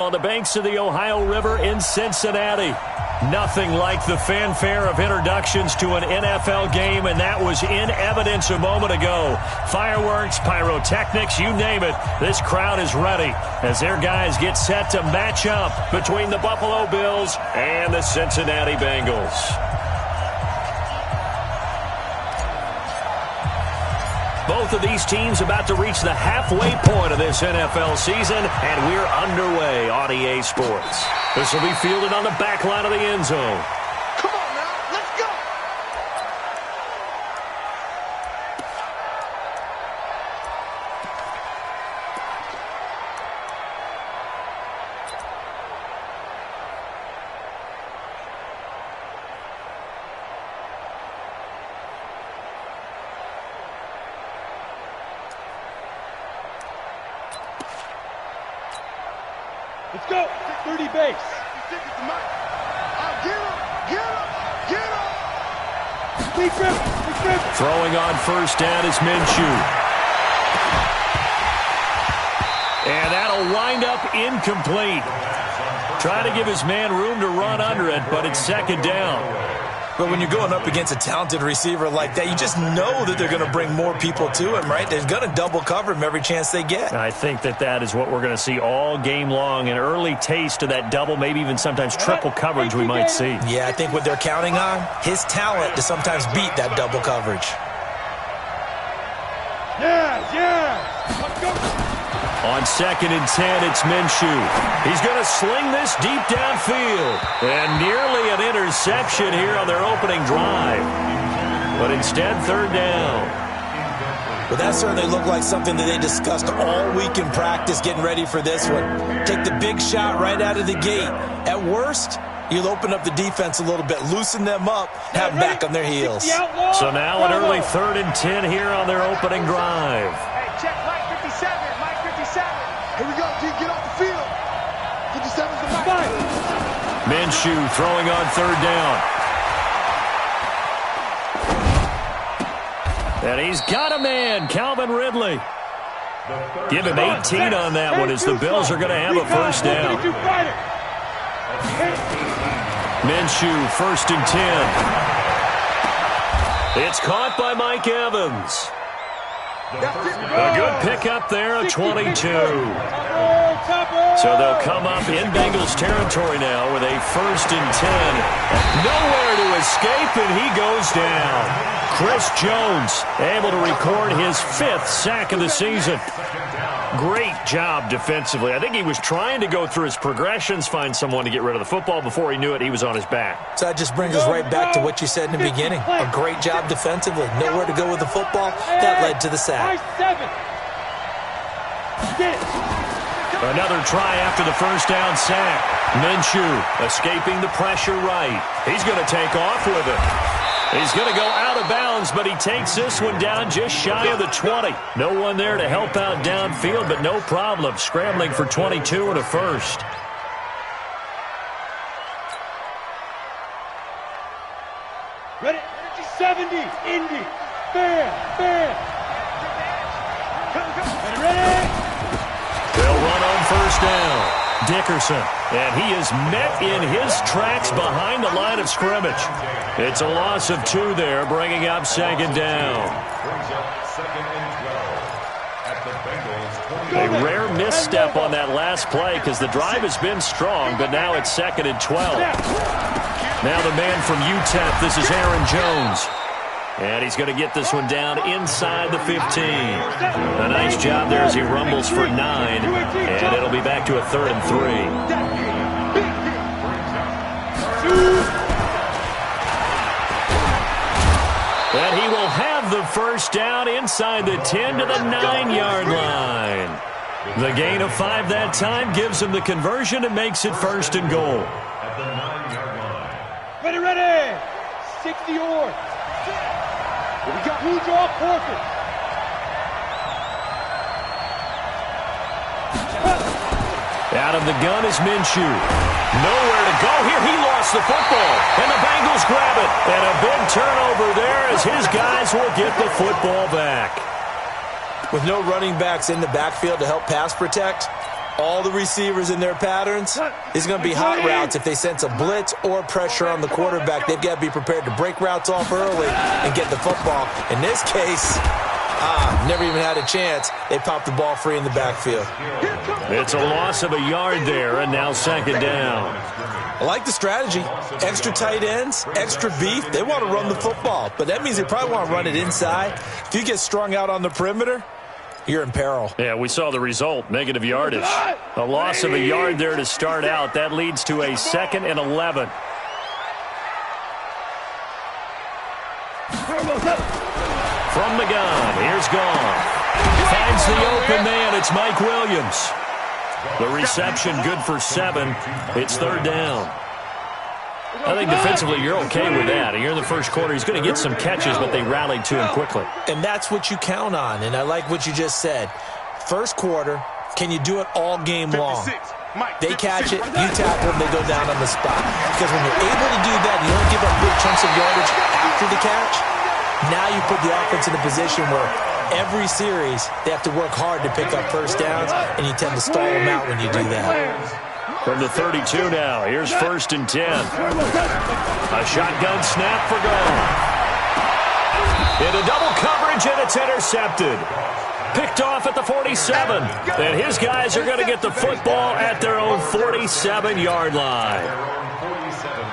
On the banks of the Ohio River in Cincinnati. Nothing like the fanfare of introductions to an NFL game, and that was in evidence a moment ago. Fireworks, pyrotechnics, you name it. This crowd is ready as their guys get set to match up between the Buffalo Bills and the Cincinnati Bengals. Both of these teams about to reach the halfway point of this NFL season, and we're underway on EA Sports. This will be fielded on the back line of the end zone. Come on now, let's go! Let's go. 30 base. Throwing on first down is Minshew. And that'll wind up incomplete. Trying to give his man room to run under it, but it's second down. But when you're going up against a talented receiver like that, you just know that they're going to bring more people to him, right? They're going to double cover him every chance they get. I think that is what we're going to see all game long, an early taste of that double, maybe even sometimes triple coverage we might see. Yeah, I think what they're counting on, his talent to sometimes beat that double coverage. Yeah. Let's go. On 2nd and 10, it's Minshew. He's going to sling this deep downfield. And nearly an interception here on their opening drive. But instead, 3rd down. Well, that certainly looked like something that they discussed all week in practice getting ready for this one. Take the big shot right out of the gate. At worst, you'll open up the defense a little bit, loosen them up, have them back on their heels. So now an early 3rd and 10 here on their opening drive. Hey, check Mike 57. Here we go, D. Get off the field. 57's the Mike. Minshew throwing on 3rd down. And he's got a man, Calvin Ridley. Give him 18 on that one as the Bills are going to have a first down. Minshew, 1st and 10. It's caught by Mike Evans. A good pickup there, a 22. So they'll come up in Bengals territory now with a 1st and 10. Nowhere to escape, and he goes down. Chris Jones able to record his 5th sack of the season. Great job defensively. I think he was trying to go through his progressions, find someone to get rid of the football. Before he knew it, he was on his back. So that just brings us right back to what you said in the beginning. A great job defensively. Nowhere to go with the football. That led to the sack. Another try after the first down sack. Minshew escaping the pressure right. He's going to take off with it. He's going to go out of bounds, but he takes this one down just shy of the 20. No one there to help out downfield, but no problem. Scrambling for 22 and a first. Ready? 70. Indy. Fair. Ready? They'll run on first down. Dickerson, and he is met in his tracks behind the line of scrimmage. It's a loss of 2 there, bringing up 2nd down. A rare misstep on that last play because the drive has been strong, but now it's 2nd and 12. Now the man from UTEP, this is Aaron Jones. And he's going to get this one down inside the 15. A nice job there as he rumbles for 9. And it'll be back to a 3rd and 3. And he will have the first down inside the 10 to the 9-yard line. The gain of 5 that time gives him the conversion and makes it 1st and goal. Ready. 60 yards. We got who draw perfect. Out of the gun is Minshew. Nowhere to go here. He lost the football. And the Bengals grab it. And a big turnover there as his guys will get the football back. With no running backs in the backfield to help pass protect, All the receivers in their patterns, it's going to be hot routes. If they sense a blitz or pressure on the quarterback, they've got to be prepared to break routes off early and get the football. In this case, never even had a chance. They popped the ball free in the backfield. It's a loss of a yard there, and now second down. I like the strategy. Extra tight ends, extra beef. They want to run the football, but that means they probably want to run it inside. If you get strung out on the perimeter, you're in peril. Yeah, we saw the result, negative yardage. A loss of a yard there to start out. That leads to a 2nd and 11. From the gun, here's Gone. Finds the open man, it's Mike Williams. The reception good for 7. It's 3rd down. I think defensively you're okay with that. You're in the first quarter. He's going to get some catches, but they rallied to him quickly. And that's what you count on, and I like what you just said. First quarter, can you do it all game long? They catch it, you tackle them, they go down on the spot. Because when you're able to do that, you don't give up big chunks of yardage after the catch. Now you put the offense in a position where every series they have to work hard to pick up first downs, and you tend to stall them out when you do that. From the 32 now, here's 1st and 10. A shotgun snap for Gone. Into double coverage, and it's intercepted. Picked off at the 47. And his guys are going to get the football at their own 47-yard line.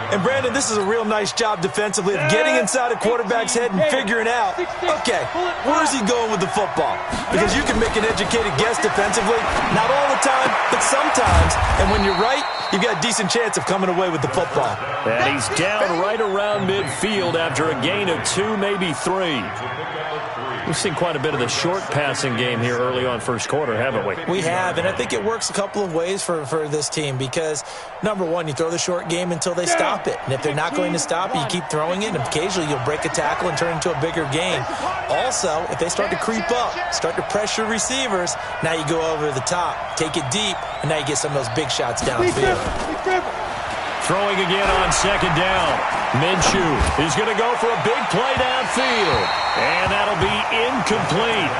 And, Brandon, this is a real nice job defensively of getting inside a quarterback's head and figuring out, okay, where's he going with the football? Because you can make an educated guess defensively, not all the time, but sometimes. And when you're right, you've got a decent chance of coming away with the football. And he's down right around midfield after a gain of 2, maybe 3. We've seen quite a bit of the short passing game here early on first quarter, haven't we? We have, and I think it works a couple of ways for this team because, number one, you throw the short game until they stop it. And if they're not going to stop it, you keep throwing it, and occasionally you'll break a tackle and turn into a bigger gain. Also, if they start to creep up, start to pressure receivers, now you go over the top, take it deep, and now you get some of those big shots downfield. Throwing again on second down. Minshew is going to go for a big play downfield. And that'll be incomplete.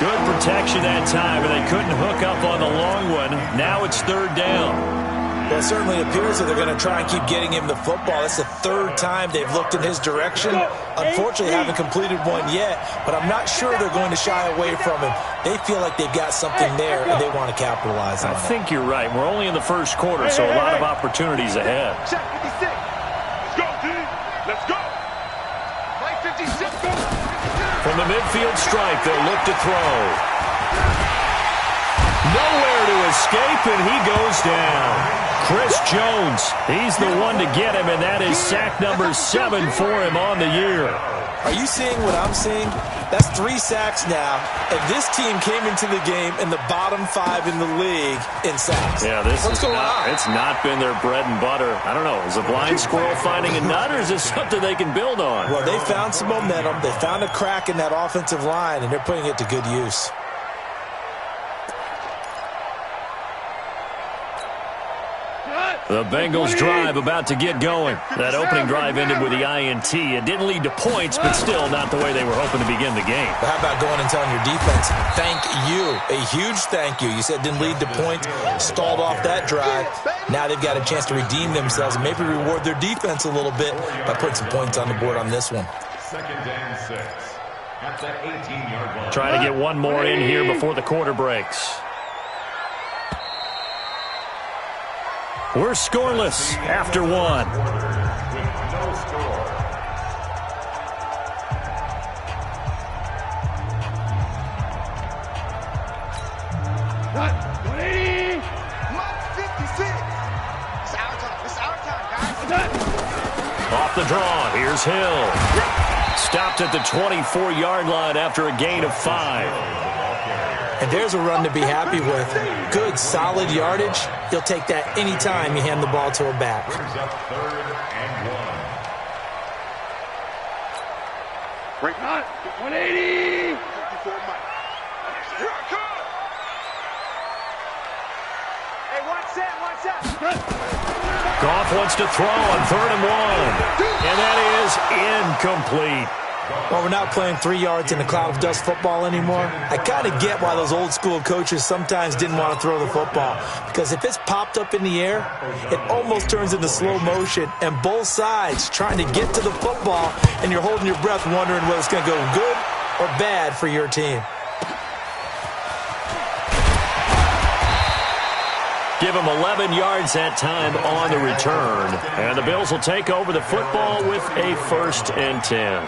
Good protection that time, but they couldn't hook up on the long one. Now it's 3rd down. Well, it certainly appears that they're going to try and keep getting him the football. That's the 3rd time they've looked in his direction. Unfortunately, haven't completed one yet, but I'm not sure they're going to shy away from him. They feel like they've got something there, and they want to capitalize on it. I think you're right. We're only in the first quarter, so a lot of opportunities ahead. Check 56. Let's go, team. Let's go. Mike 56. From the midfield stripe, they'll look to throw. Nowhere to escape, and he goes down. Chris Jones, he's the one to get him, and that is sack number 7 for him on the year. Are you seeing what I'm seeing? That's 3 sacks now, and this team came into the game in the bottom 5 in the league in sacks. Yeah, what's going on? It's not been their bread and butter. I don't know. Is a blind squirrel finding a nut, or is this something they can build on? Well, they found some momentum. They found a crack in that offensive line, and they're putting it to good use. The Bengals drive about to get going. That opening drive ended with the INT. It didn't lead to points, but still not the way they were hoping to begin the game. But how about going and telling your defense, thank you, a huge thank you. You said it didn't lead to points, stalled off that drive. Now they've got a chance to redeem themselves and maybe reward their defense a little bit by putting some points on the board on this one. 2nd and 6 at the 18-yard line. Trying to get one more in here before the quarter breaks. We're scoreless after 1. With no score. Not 180. Mike 56. It's our time. It's our time, guys. Off the draw, here's Hill. Stopped at the 24-yard line after a gain of 5. And there's a run to be happy with. Good, solid yardage. You'll take that any time you hand the ball to a back. Brings up 3rd and 1. Break not. 180. 54 Mike. Here I come. Hey, watch that. Goff wants to throw on 3rd and 1. And that is incomplete. Well, we're not playing 3 yards in a cloud of dust football anymore. I kind of get why those old school coaches sometimes didn't want to throw the football. Because if it's popped up in the air, it almost turns into slow motion. And both sides trying to get to the football, and you're holding your breath wondering whether it's going to go good or bad for your team. Give him 11 yards that time on the return. And the Bills will take over the football with a 1st and 10.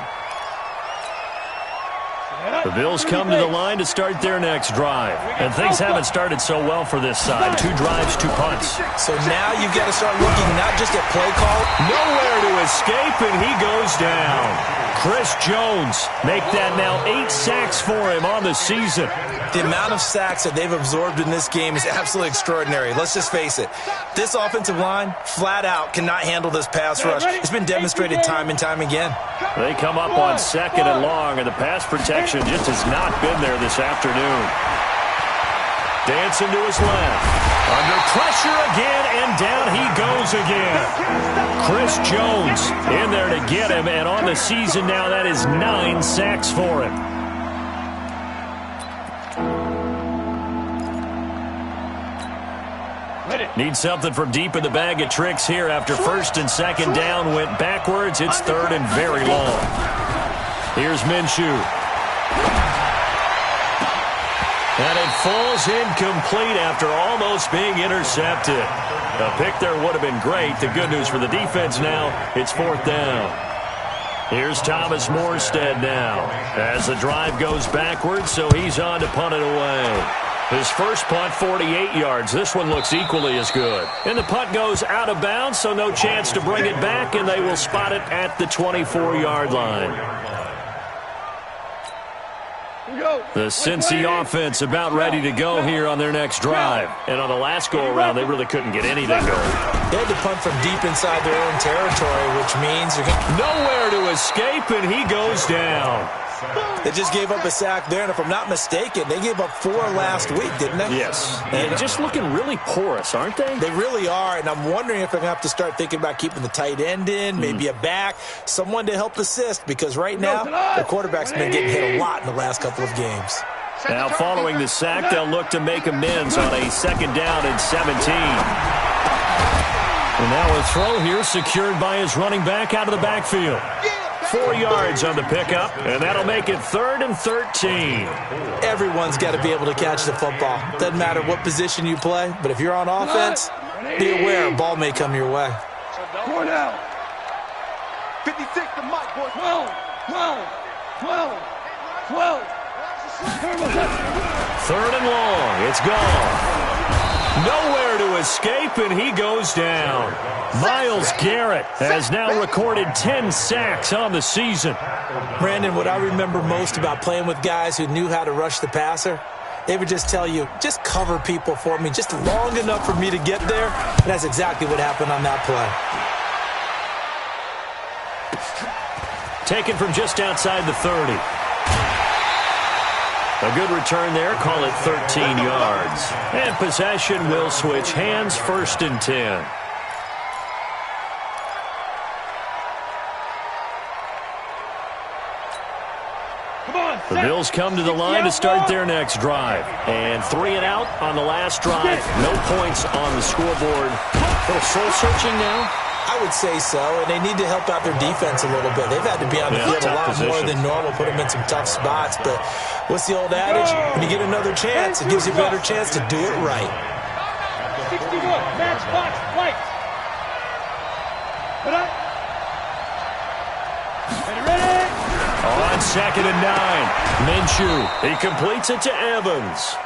The Bills come to the line to start their next drive. And things haven't started so well for this side. 2 drives, 2 punts. So now you've got to start looking not just at play call. Nowhere to escape, and he goes down. Chris Jones make that now 8 sacks for him on the season. The amount of sacks that they've absorbed in this game is absolutely extraordinary. Let's just face it. This offensive line, flat out, cannot handle this pass rush. It's been demonstrated time and time again. They come up on 2nd and long, and the pass protection just has not been there this afternoon. Dancing to his left. Under pressure again, and down he goes again. Chris Jones in there to get him, and on the season now, that is 9 sacks for him. Need something from deep in the bag of tricks here after 1st and 2nd down went backwards. It's 3rd and very long. Here's Minshew. And it falls incomplete after almost being intercepted. A pick there would have been great. The good news for the defense now, it's 4th down. Here's Thomas Morstead now as the drive goes backwards, so he's on to punt it away. His first punt, 48 yards. This one looks equally as good. And the punt goes out of bounds, so no chance to bring it back, and they will spot it at the 24-yard line. The Cincy offense about ready to go here on their next drive. And on the last go-around, they really couldn't get anything going. They had to punt from deep inside their own territory, which means you're going nowhere to escape, and he goes down. They just gave up a sack there, and if I'm not mistaken, they gave up 4 last week, didn't they? Yes. And just looking really porous, aren't they? They really are, and I'm wondering if they're going to have to start thinking about keeping the tight end in, maybe a back, someone to help assist, because right now, the quarterback's been getting hit a lot in the last couple of games. Now, following the sack, they'll look to make amends on a 2nd down and 17. And now a throw here secured by his running back out of the backfield. 4 yards on the pickup, and that'll make it 3rd and 13. Everyone's got to be able to catch the football. Doesn't matter what position you play, but if you're on offense, be aware a ball may come your way. 56 to Mike, boy. 12. 3rd and long. It's gone. Nowhere to escape, and he goes down. Myles Garrett has now recorded 10 sacks on the season. Brandon, what I remember most about playing with guys who knew how to rush the passer, they would just tell you, just cover people for me, just long enough for me to get there. And that's exactly what happened on that play. Taken from just outside the 30. A good return there, call it 13 yards. And possession will switch hands, 1st and 10. The Bills come to the line to start their next drive. And 3 and out on the last drive. No points on the scoreboard. A little soul-searching now? I would say so, and they need to help out their defense a little bit. They've had to be on the field a lot more than normal, put them in some tough spots. But what's the old adage? When you get another chance, it gives you a better chance to do it right. 61, match box, lights. Put up. Ready? On 2nd and 9, Minshew. He completes it to Evans.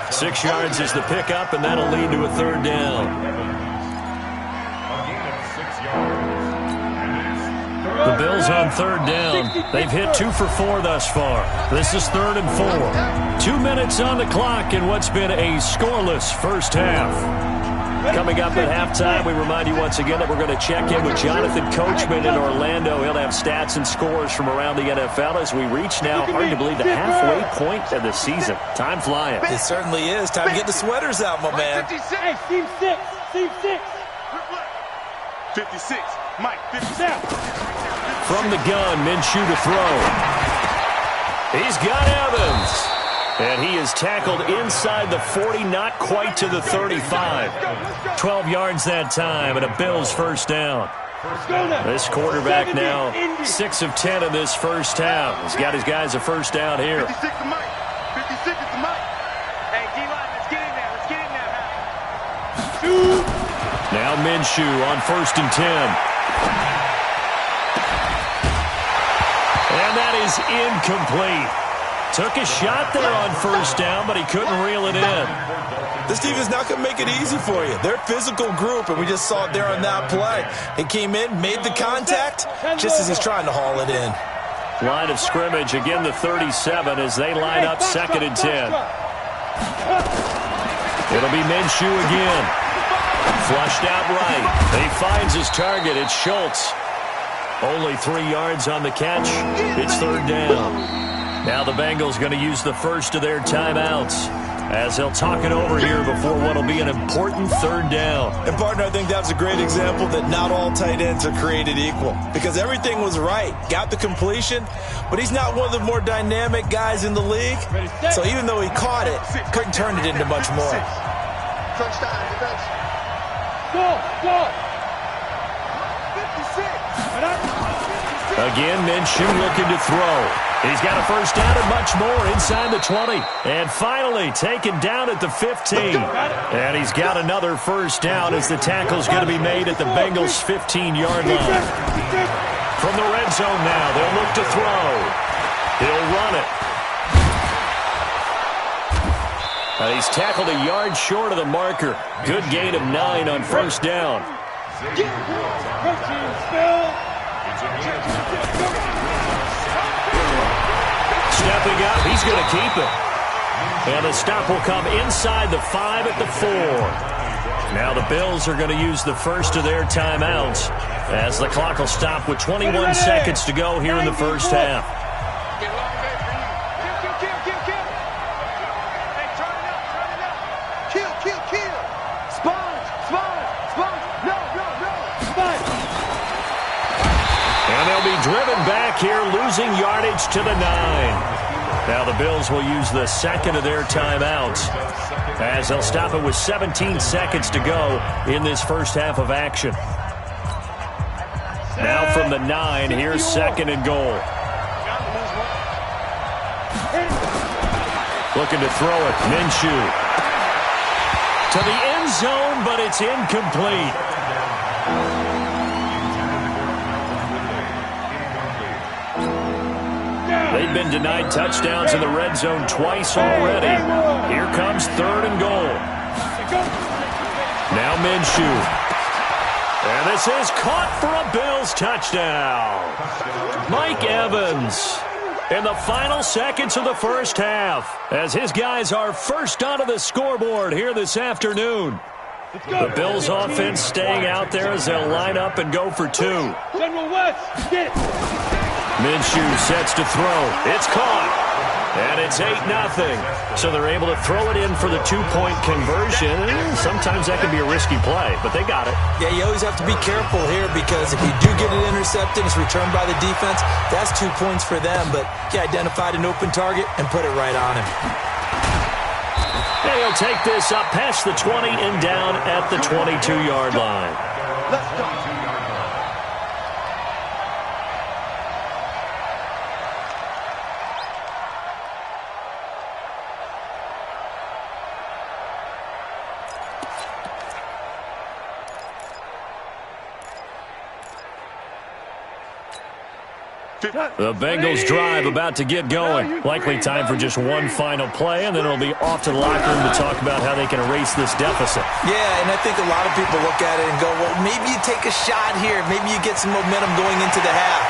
6 yards is the pickup, and that'll lead to a 3rd down. The Bills on 3rd down. They've hit 2 for 4 thus far. This is 3rd and 4. 2 minutes on the clock in what's been a scoreless first half. Coming up at halftime, we remind you once again that we're going to check in with Jonathan Coachman in Orlando. He'll have stats and scores from around the NFL as we reach now, hard to believe, the halfway point of the season. Time flying. It certainly is. Time to get the sweaters out, my man. Hey, team 6. Team 6. 56. Mike, 57. From the gun, Minshew to throw. He's got Evans. And he is tackled inside the 40, not quite to the 35. 12 yards that time, and a Bills first down. This quarterback now 6 of 10 in this first half. He's got his guys a first down here. 56 to Mike. 56 is the Mike. Hey, D-line, let's get in there. Let's get in there. Now Minshew on 1st and 10. And that is incomplete. Took a shot there on 1st down, but he couldn't reel it in. This defense not going to make it easy for you. They're a physical group, and we just saw it there on that play. He came in, made the contact, just as he's trying to haul it in. Line of scrimmage, again the 37 as they line up 2nd and 10. It'll be Minshew again. Flushed out right. He finds his target. It's Schultz. Only 3 yards on the catch. It's 3rd down. Now the Bengals going to use the first of their timeouts as they'll talk it over here before what will be an important 3rd down. And, partner, I think that's a great example that not all tight ends are created equal because everything was right. Got the completion, but he's not one of the more dynamic guys in the league. So even though he caught it, couldn't turn it into much more. Touchdown, defense. Go! 56. Again, Minshew looking to throw. He's got a first down and much more inside the 20. And finally taken down at the 15. And he's got another first down as the tackle's going to be made at the Bengals' 15-yard line. From the red zone now, they'll look to throw. He'll run it. And he's tackled a yard short of the marker. Good gain of 9 on 1st down. Stepping up, he's going to keep it. And the stop will come inside the 5 at the 4. Now the Bills are going to use the first of their timeouts as the clock will stop with 21 seconds to go here in the first half. Kill. Spons. No. Spons. And they'll be driven back here, losing yardage to the 9. Now the Bills will use the second of their timeouts as they'll stop it with 17 seconds to go in this first half of action. Now from the 9, here's 2nd and goal. Looking to throw it, Minshew. To the end zone, but it's incomplete. They've been denied touchdowns in the red zone twice already. Here comes 3rd and goal. Now Minshew. And this is caught for a Bills touchdown. Mike Evans in the final seconds of the first half as his guys are first onto the scoreboard here this afternoon. The Bills offense staying out there as they'll line up and go for 2. General West, get it. Minshew sets to throw. It's caught. And it's 8-0. So they're able to throw it in for the 2-point conversion. Sometimes that can be a risky play, but they got it. Yeah, you always have to be careful here because if you do get it intercepted, it's returned by the defense, that's 2 points for them. But he identified an open target and put it right on him. And he'll take this up past the 20 and down at the 22-yard line. Let's go. The Bengals drive about to get going. Likely time for just one final play, and then it'll be off to the locker room to talk about how they can erase this deficit. Yeah, and I think a lot of people look at it and go, well, maybe you take a shot here. Maybe you get some momentum going into the half.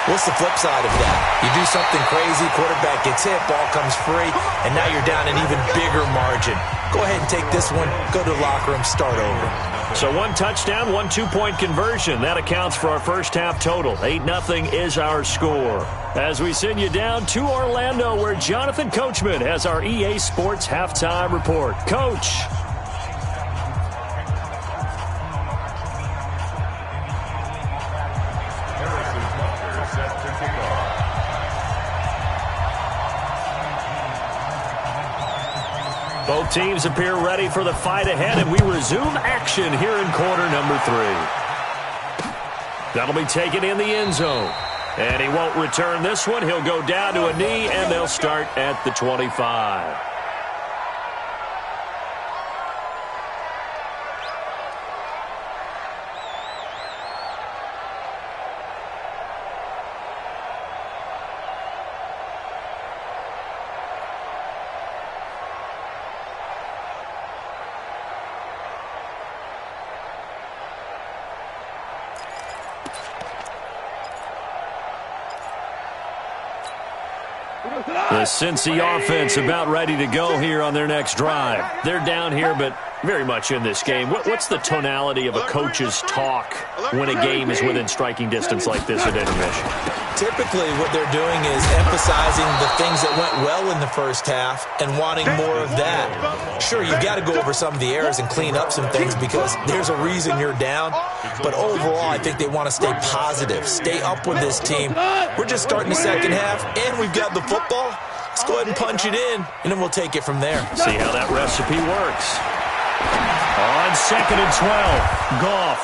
What's the flip side of that? You do something crazy, quarterback gets hit, ball comes free, and now you're down an even bigger margin. Go ahead and take this one, go to the locker room, start over. So 1 touchdown, 1 2-point conversion. That accounts for our first half total. 8-0 is our score. As we send you down to Orlando, where Jonathan Coachman has our EA Sports halftime report. Coach. Both teams appear ready for the fight ahead, and we resume action here in quarter number 3. That'll be taken in the end zone. And he won't return this one. He'll go down to a knee, and they'll start at the 25. The Cincy offense about ready to go here on their next drive. They're down here, but very much in this game. What's the tonality of a coach's talk when a game is within striking distance like this at intermission? Typically, what they're doing is emphasizing the things that went well in the first half and wanting more of that. Sure, you've got to go over some of the errors and clean up some things because there's a reason you're down. But overall, I think they want to stay positive, stay up with this team. We're just starting the second half, and we've got the football. Let's go ahead and punch it in, and then we'll take it from there. See how that recipe works. On 2nd and 12, Goff.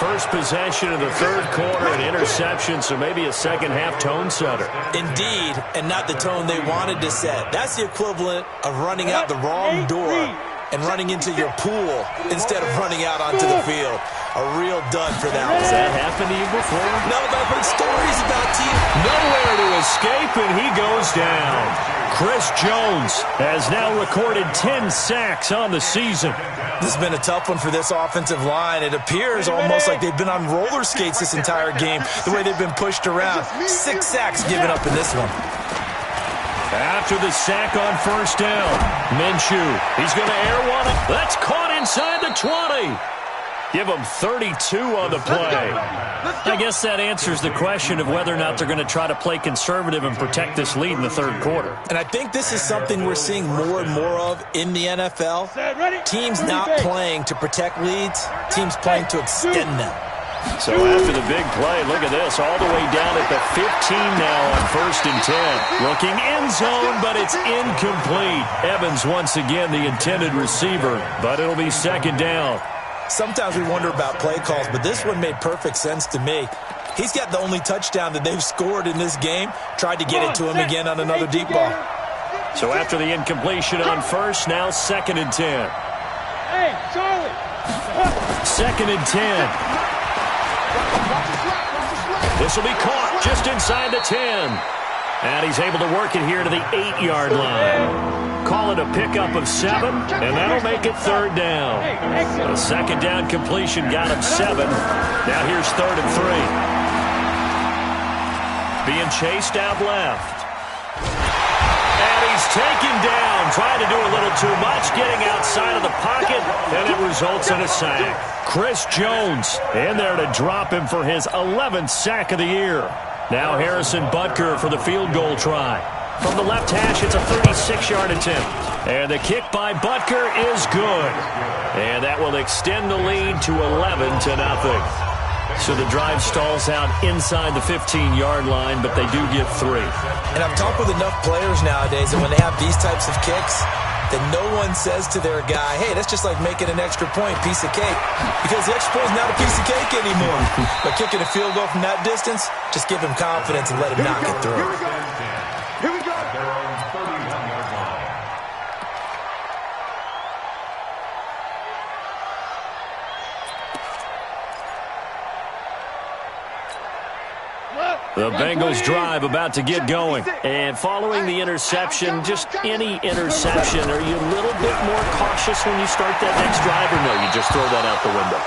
First possession of the third quarter, an interception, so maybe a second-half tone setter. Indeed, and not the tone they wanted to set. That's the equivalent of running out the wrong door and running into your pool instead of running out onto the field. A real dud for that one. Has that happened to you before? No, but I've heard stories about teams. Nowhere to escape, and he goes down. Chris Jones has now recorded 10 sacks on the season. This has been a tough one for this offensive line. It appears almost like they've been on roller skates this entire game, the way they've been pushed around. 6 sacks given up in this one. After the sack on first down, Minshew, he's going to air one. That's caught inside the 20. Give them 32 on the play. I guess that answers the question of whether or not they're going to try to play conservative and protect this lead in the third quarter. And I think this is something we're seeing more and more of in the NFL. Teams not playing to protect leads, teams playing to extend them. So after the big play, look at this, all the way down at the 15 now on 1st and 10. Looking end zone, but it's incomplete. Evans once again the intended receiver, but it'll be 2nd down. Sometimes we wonder about play calls, but this one made perfect sense to me. He's got the only touchdown that they've scored in this game. Tried to get it to him again on another deep ball. So after the incompletion on first, now 2nd and 10. Hey, Charlie. 2nd and 10. This will be caught just inside the 10. And he's able to work it here to the 8-yard line. Call it a pickup of 7, and that'll make it 3rd down. A 2nd down completion got him 7. Now here's 3rd and 3. Being chased out left. And he's taken down, trying to do a little too much, getting outside of the pocket, and it results in a sack. Chris Jones in there to drop him for his 11th sack of the year. Now Harrison Butker for the field goal try. From the left hash, it's a 36-yard attempt. And the kick by Butker is good. And that will extend the lead to 11-0. So the drive stalls out inside the 15-yard line, but they do get 3. And I've talked with enough players nowadays that when they have these types of kicks, that no one says to their guy, hey, that's just like making an extra point, piece of cake. Because the extra point is not a piece of cake anymore. But kicking a field goal from that distance, just give him confidence and let him knock it through. Here we go. They're on 31-yard line. The Bengals drive about to get going. And following the interception, just any interception, are you a little bit more cautious when you start that next drive, or no, you just throw that out the window?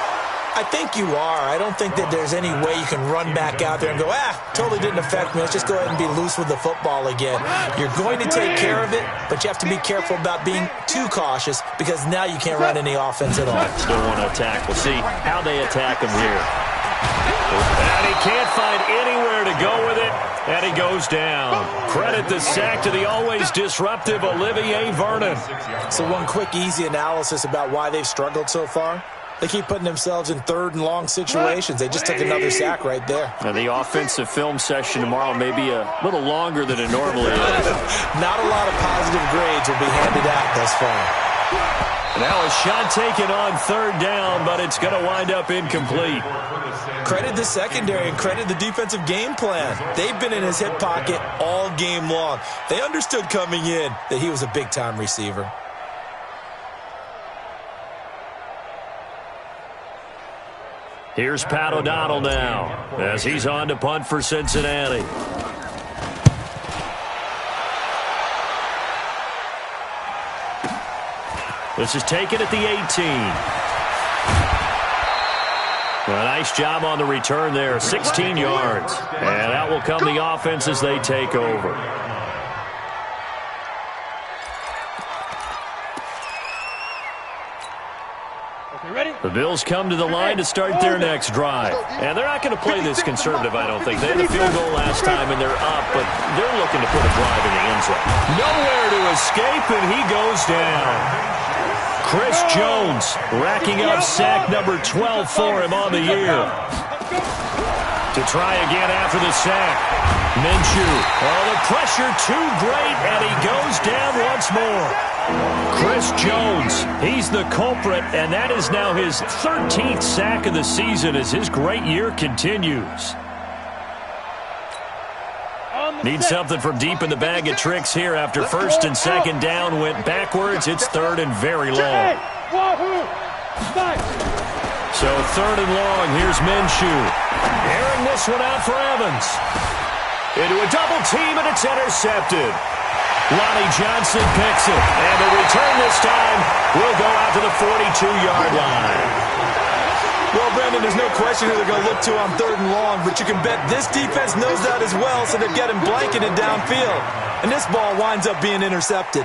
I think you are. I don't think that there's any way you can run back out there and go, totally didn't affect me. Let's just go ahead and be loose with the football again. You're going to take care of it, but you have to be careful about being too cautious because now you can't run any offense at all. Still want to attack. We'll see how they attack him here. And he can't find anywhere to go with it, and he goes down. Credit the sack to the always disruptive Olivier Vernon. So one quick, easy analysis about why they've struggled so far. They keep putting themselves in third and long situations. They just took another sack right there. Now the offensive film session tomorrow may be a little longer than it normally is. Not a lot of positive grades will be handed out thus far. Now a shot taken on third down, but it's going to wind up incomplete. Credit the secondary and credit the defensive game plan. They've been in his hip pocket all game long. They understood coming in that he was a big-time receiver. Here's Pat O'Donnell now as he's on to punt for Cincinnati. This is taken at the 18. A nice job on the return there, 16 yards. And out will come the offense as they take over. The Bills come to the line to start their next drive. And they're not going to play this conservative, I don't think. They had a field goal last time, and they're up, but they're looking to put a drive in the end zone. Nowhere to escape, and he goes down. Chris Jones racking up sack number 12 for him on the year. To try again after the sack. Minshew. Oh, the pressure too great, and he goes down once more. Chris Jones, he's the culprit, and that is now his 13th sack of the season as his great year continues. Need something from deep in the bag of tricks here after first and second down went backwards. It's third and very long. So third and long, here's Minshew. Airing this one out for Evans. Into a double team, and it's intercepted. Lonnie Johnson picks it, and the return this time will go out to the 42-yard line. Well, Brandon, there's no question who they're going to look to on third and long, but you can bet this defense knows that as well, so they're getting blanketed downfield. And this ball winds up being intercepted.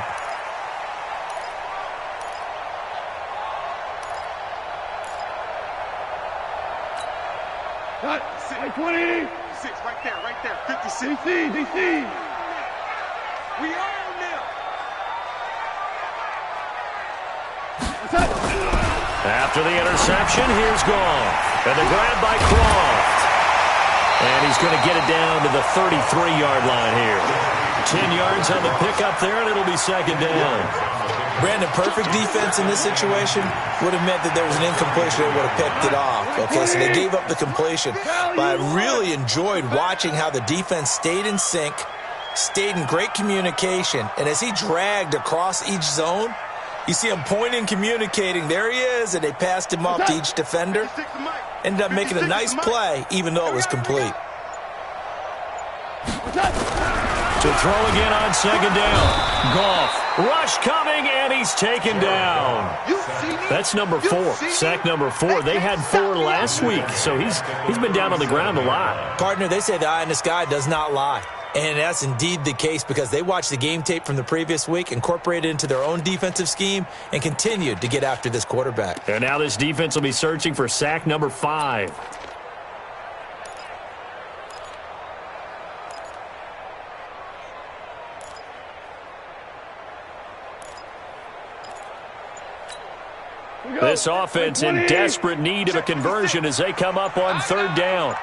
Cut. 20. 6, right there. 56. DC. We are now. After the interception, here's Goff. And the grab by Croft. And he's going to get it down to the 33-yard line here. 10 yards on the pickup there, and it'll be second down. Brandon, perfect defense in this situation would have meant that there was an incompletion that would have picked it off. Okay, so they gave up the completion. But I really enjoyed watching how the defense stayed in sync, stayed in great communication, and as he dragged across each zone, you see him pointing, communicating. There he is, and they passed him off to each defender. Ended up making a nice play, even though it was complete. To throw again on second down. Goff. Rush coming, and he's taken down. That's number 4. Sack number 4. They had 4 last week, so he's been down on the ground a lot. Partner, they say the eye in the sky does not lie. And that's indeed the case because they watched the game tape from the previous week, incorporated it into their own defensive scheme, and continued to get after this quarterback. And now this defense will be searching for sack number 5. This offense in desperate need of a conversion as they come up on third down.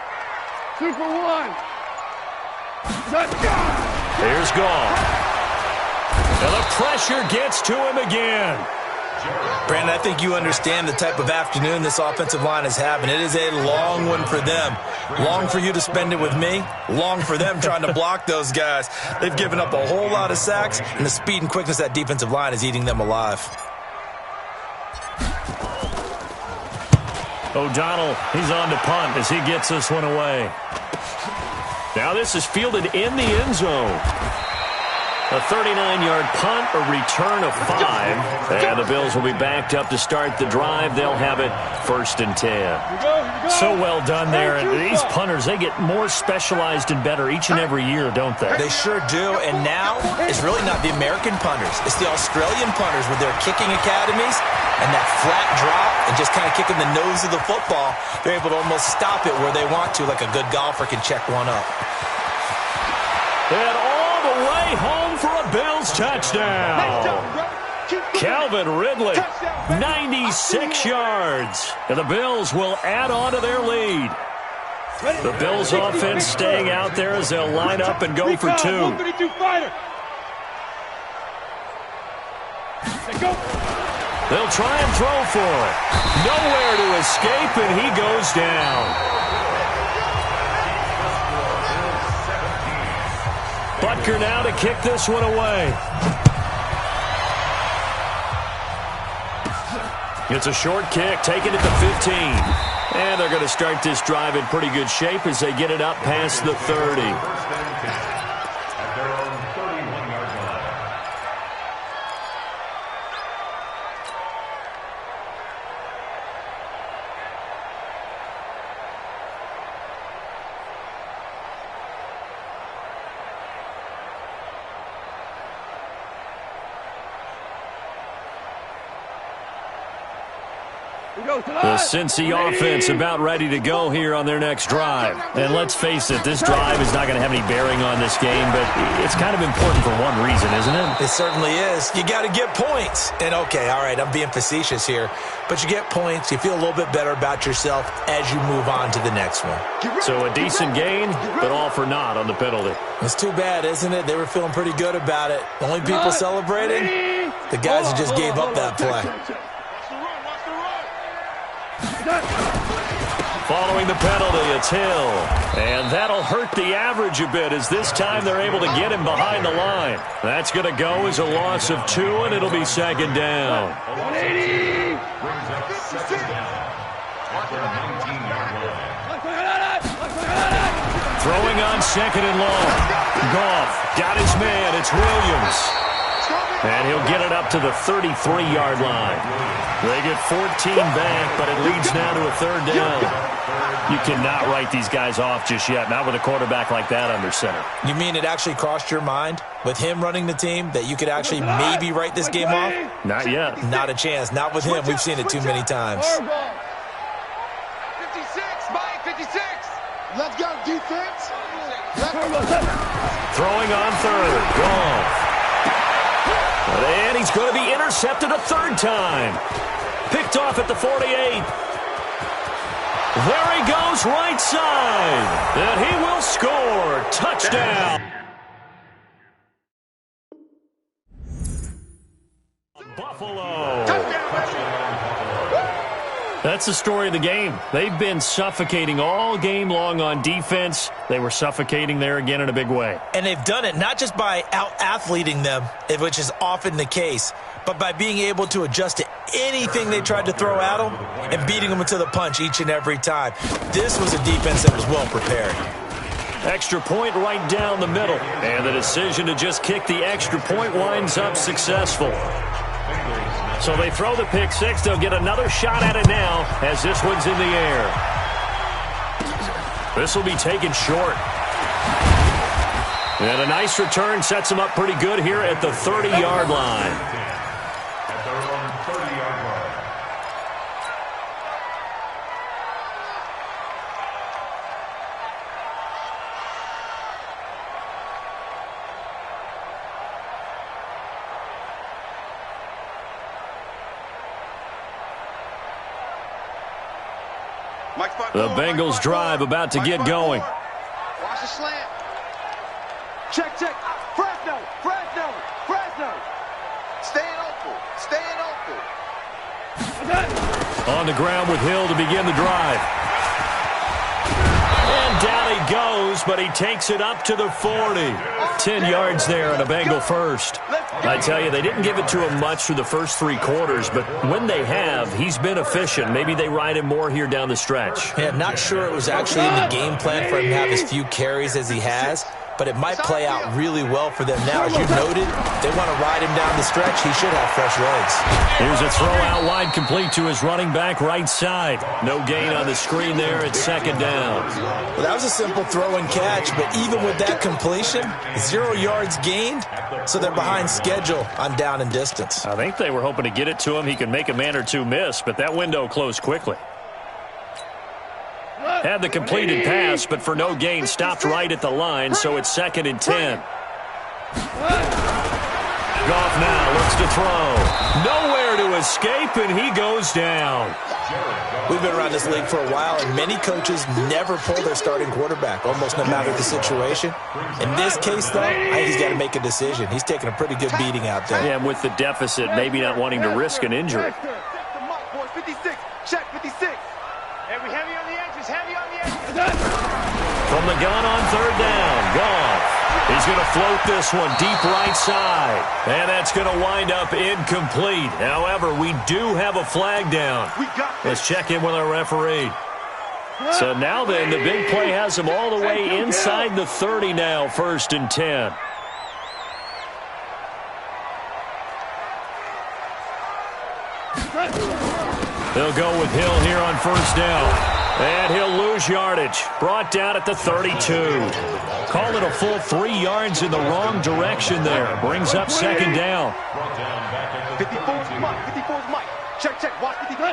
2 for 1. Here's Goff. And the pressure gets to him again. Brandon, I think you understand the type of afternoon this offensive line is having. It is a long one for them. Long for you to spend it with me. Long for them trying to block those guys. They've given up a whole lot of sacks, and the speed and quickness of that defensive line is eating them alive. O'Donnell, he's on to punt as he gets this one away. Now this is fielded in the end zone. A 39-yard punt, a return of 5. And the Bills will be backed up to start the drive. They'll have it first and 10. So well done there. And these punters, they get more specialized and better each and every year, don't they? They sure do. And now it's really not the American punters. It's the Australian punters with their kicking academies and that flat drop and just kind of kicking the nose of the football. They're able to almost stop it where they want to, like a good golfer can check one up. And all the way home for a Bills touchdown. Calvin Ridley, 96 yards. And the Bills will add on to their lead. The Bills offense staying out there as they'll line up and go for two. They'll try and throw for it. Nowhere to escape, and he goes down. Butker now to kick this one away. It's a short kick, taking it to 15. And they're going to start this drive in pretty good shape as they get it up past the 30. The Cincy offense about ready to go here on their next drive. And let's face it, this drive is not going to have any bearing on this game, but it's kind of important for one reason, isn't it? It certainly is. You got to get points. And okay, all right, I'm being facetious here, but you get points, you feel a little bit better about yourself as you move on to the next one. So a decent gain, but all for naught on the penalty. It's too bad, isn't it? They were feeling pretty good about it. The only people celebrating, the guys who just gave up that play. Following the penalty, it's Hill. And that'll hurt the average a bit as this time they're able to get him behind the line. That's going to go as a loss of 2, and it'll be second down. Throwing on second and long. Goff got his man. It's Williams. And he'll get it up to the 33-yard line. They get 14 back, but it leads now to a third down. You cannot write these guys off just yet, not with a quarterback like that under center. You mean it actually crossed your mind with him running the team that you could actually maybe write this game off? Not yet. Not a chance. Not with him. We've seen it too many times. 56, Mike, 56. Let's go, defense. Throwing on third. Goff. And he's going to be intercepted a third time. Picked off at the 48. There he goes, right side. And he will score. Touchdown. Buffalo. That's the story of the game. They've been suffocating all game long on defense. They were suffocating there again in a big way. And they've done it not just by out-athleting them, which is often the case, but by being able to adjust to anything they tried to throw at them and beating them to the punch each and every time. This was a defense that was well prepared. Extra point right down the middle. And the decision to just kick the extra point winds up successful. So they throw the pick six. They'll get another shot at it now as this one's in the air. This will be taken short. And a nice return sets them up pretty good here at the 30-yard line. At their own 30-yard line. The Bengals drive about to get going. Watch the slant. Check, check. Fresno, Fresno, Fresno. Staying open, staying open. On the ground with Hill to begin the drive. And down he goes, but he takes it up to the 40. 10 yards there and a Bengal first. I tell you, they didn't give it to him much through the first 3 quarters, but when they have, he's been efficient. Maybe they ride him more here down the stretch. Yeah, not sure it was actually in the game plan for him to have as few carries as he has, but it might play out really well for them now. As you noted, they want to ride him down the stretch. He should have fresh legs. Here's a throw out wide complete to his running back right side. No gain on the screen there at second down. Well, that was a simple throw and catch, but even with that completion, 0 yards gained, so they're behind schedule on down and distance. I think they were hoping to get it to him. He could make a man or two miss, but that window closed quickly. Had the completed pass, but for no gain, stopped right at the line, so it's second and 10. Goff now looks to throw. Nowhere to escape, and he goes down. We've been around this league for a while, and many coaches never pull their starting quarterback, almost no matter the situation. In this case, though, I think he's got to make a decision. He's taking a pretty good beating out there. Yeah, and with the deficit, maybe not wanting to risk an injury. 56. Check 56. Heavy on the edges. Heavy on the edges. From the gun on third down. Goff. He's going to float this one deep right side. And that's going to wind up incomplete. However, we do have a flag down. Let's check in with our referee. So now then, the big play has him all the way inside the 30 now, 1st and 10. They'll go with Hill here on 1st down. And he'll lose yardage. Brought down at the 32. Call it a full 3 yards in the wrong direction there. Brings up 2nd down. 54's Mike. 54's Mike. Check. Watch 54.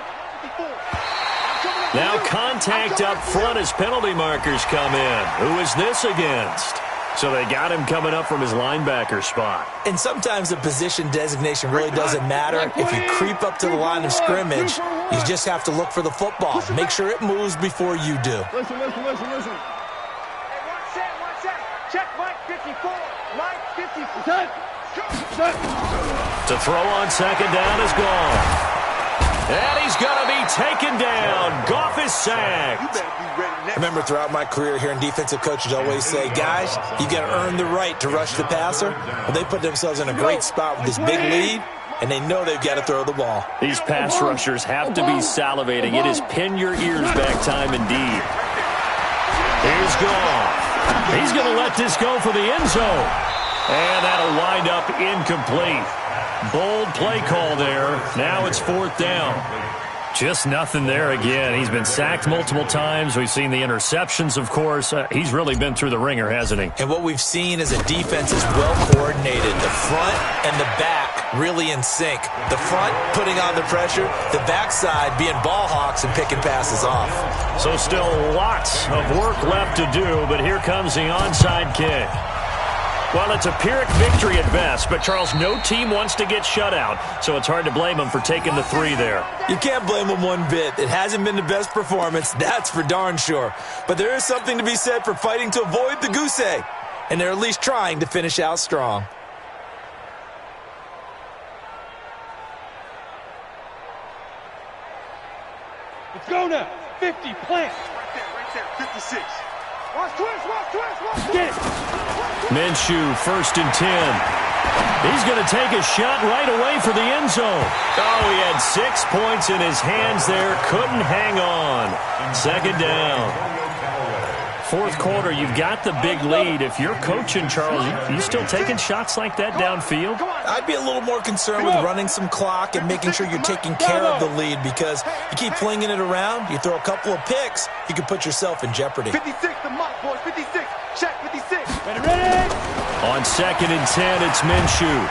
Now contact up front as penalty markers come in. Who is this against? So they got him coming up from his linebacker spot. And sometimes the position designation really doesn't matter. If you creep up to the line of scrimmage, you just have to look for the football. Make sure it moves before you do. Listen. Hey, one set. Check Mike 54. Mike 54. To throw on 2nd down is gone. And he's going to be taken down. Goff is sacked. Remember, throughout my career, hearing defensive coaches always say, guys, you got to earn the right to rush the passer. Well, they put themselves in a great spot with this big lead, and they know they've got to throw the ball. These pass rushers have to be salivating. It is pin your ears back time indeed. Here's Goff. He's going to let this go for the end zone. And that'll wind up incomplete. Bold play call there. Now it's 4th down. Just nothing there again. He's been sacked multiple times. We've seen the interceptions, of course. He's really been through the ringer, hasn't he? And what we've seen is a defense is well coordinated. The front and the back really in sync. The front putting on the pressure, the backside being ball hawks and picking passes off. So still lots of work left to do, but here comes the onside kick. Well, it's a Pyrrhic victory at best, but, Charles, no team wants to get shut out, so it's hard to blame them for taking the 3 there. You can't blame them one bit. It hasn't been the best performance, that's for darn sure. But there is something to be said for fighting to avoid the goose egg, and they're at least trying to finish out strong. Let's go now. 50, plant. Right there. 56. Watch twist. Get it. Minshew, 1st and 10. He's going to take a shot right away for the end zone. Oh, he had 6 points in his hands there. Couldn't hang on. 2nd down. 4th quarter, you've got the big lead. If you're coaching, Charles, you still taking shots like that downfield? I'd be a little more concerned with running some clock and making sure you're taking care of the lead, because you keep flinging it around, you throw a couple of picks, you can put yourself in jeopardy. 56, the mark, boys. 56. Check 56. Ready? On 2nd and 10, it's Minshew.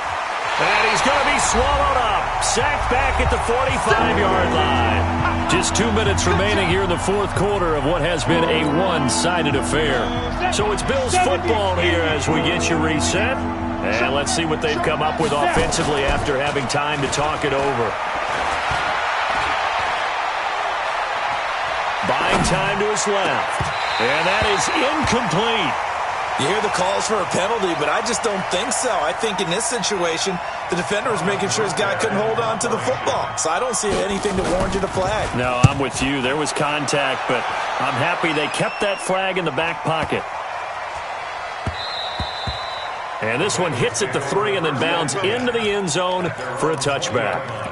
And he's going to be swallowed up. Sacked back at the 45-yard line. Just 2 minutes remaining here in the 4th quarter of what has been a one-sided affair. So it's Bills football here as we get you reset. And let's see what they've come up with offensively after having time to talk it over. Buying time to his left. And that is incomplete. You hear the calls for a penalty, but I just don't think so. I think in this situation, the defender was making sure his guy couldn't hold on to the football. So I don't see anything that warranted a flag. No, I'm with you. There was contact, but I'm happy they kept that flag in the back pocket. And this one hits at the 3 and then bounds into the end zone for a touchback.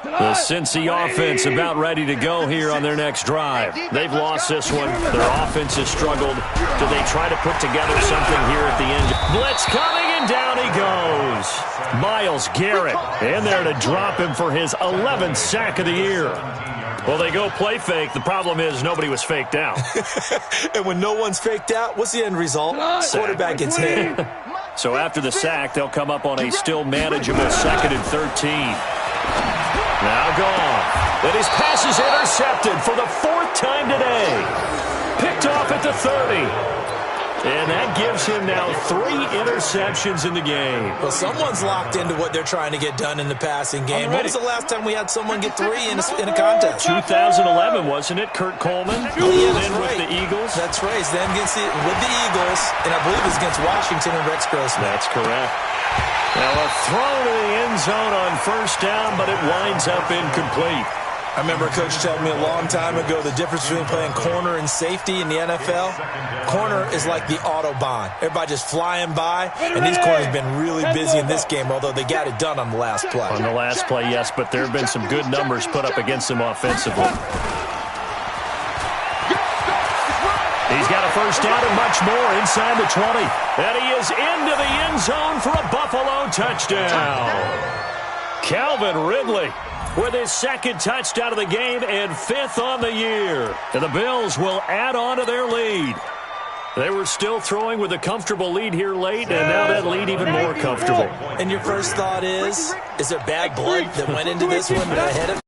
The Cincy offense about ready to go here on their next drive. They've lost this one. Their offense has struggled. Do they try to put together something here at the end? Blitz coming, and down he goes. Myles Garrett in there to drop him for his 11th sack of the year. Well, they go play fake. The problem is nobody was faked out. And when no one's faked out, what's the end result? Quarterback gets hit. So after the sack, they'll come up on a still manageable 2nd and 13. Now gone. And his pass is intercepted for the 4th time today. Picked off at the 30. And that gives him now 3 interceptions in the game. Well, someone's locked into what they're trying to get done in the passing game. When was the last time we had someone get 3 in a contest? 2011, wasn't it? Kurt Coleman. Oh, yeah, then right. with the Eagles. That's right. Then with the Eagles, and I believe it was against Washington and Rex Grossman. That's correct. Now a throw to the end zone on 1st down, but it winds up incomplete. I remember Coach telling me a long time ago the difference between playing corner and safety in the NFL. Corner is like the Autobahn. Everybody just flying by, and these corners have been really busy in this game, although they got it done on the last play. On the last play, yes, but there have been some good numbers put up against them offensively. He's got a 1st down and much more inside the 20. And he is into the end zone for a Buffalo touchdown. Calvin Ridley with his 2nd touchdown of the game and 5th on the year. And the Bills will add on to their lead. They were still throwing with a comfortable lead here late, and now that lead even more comfortable. And your first thought is there bad blood that went into this one ahead of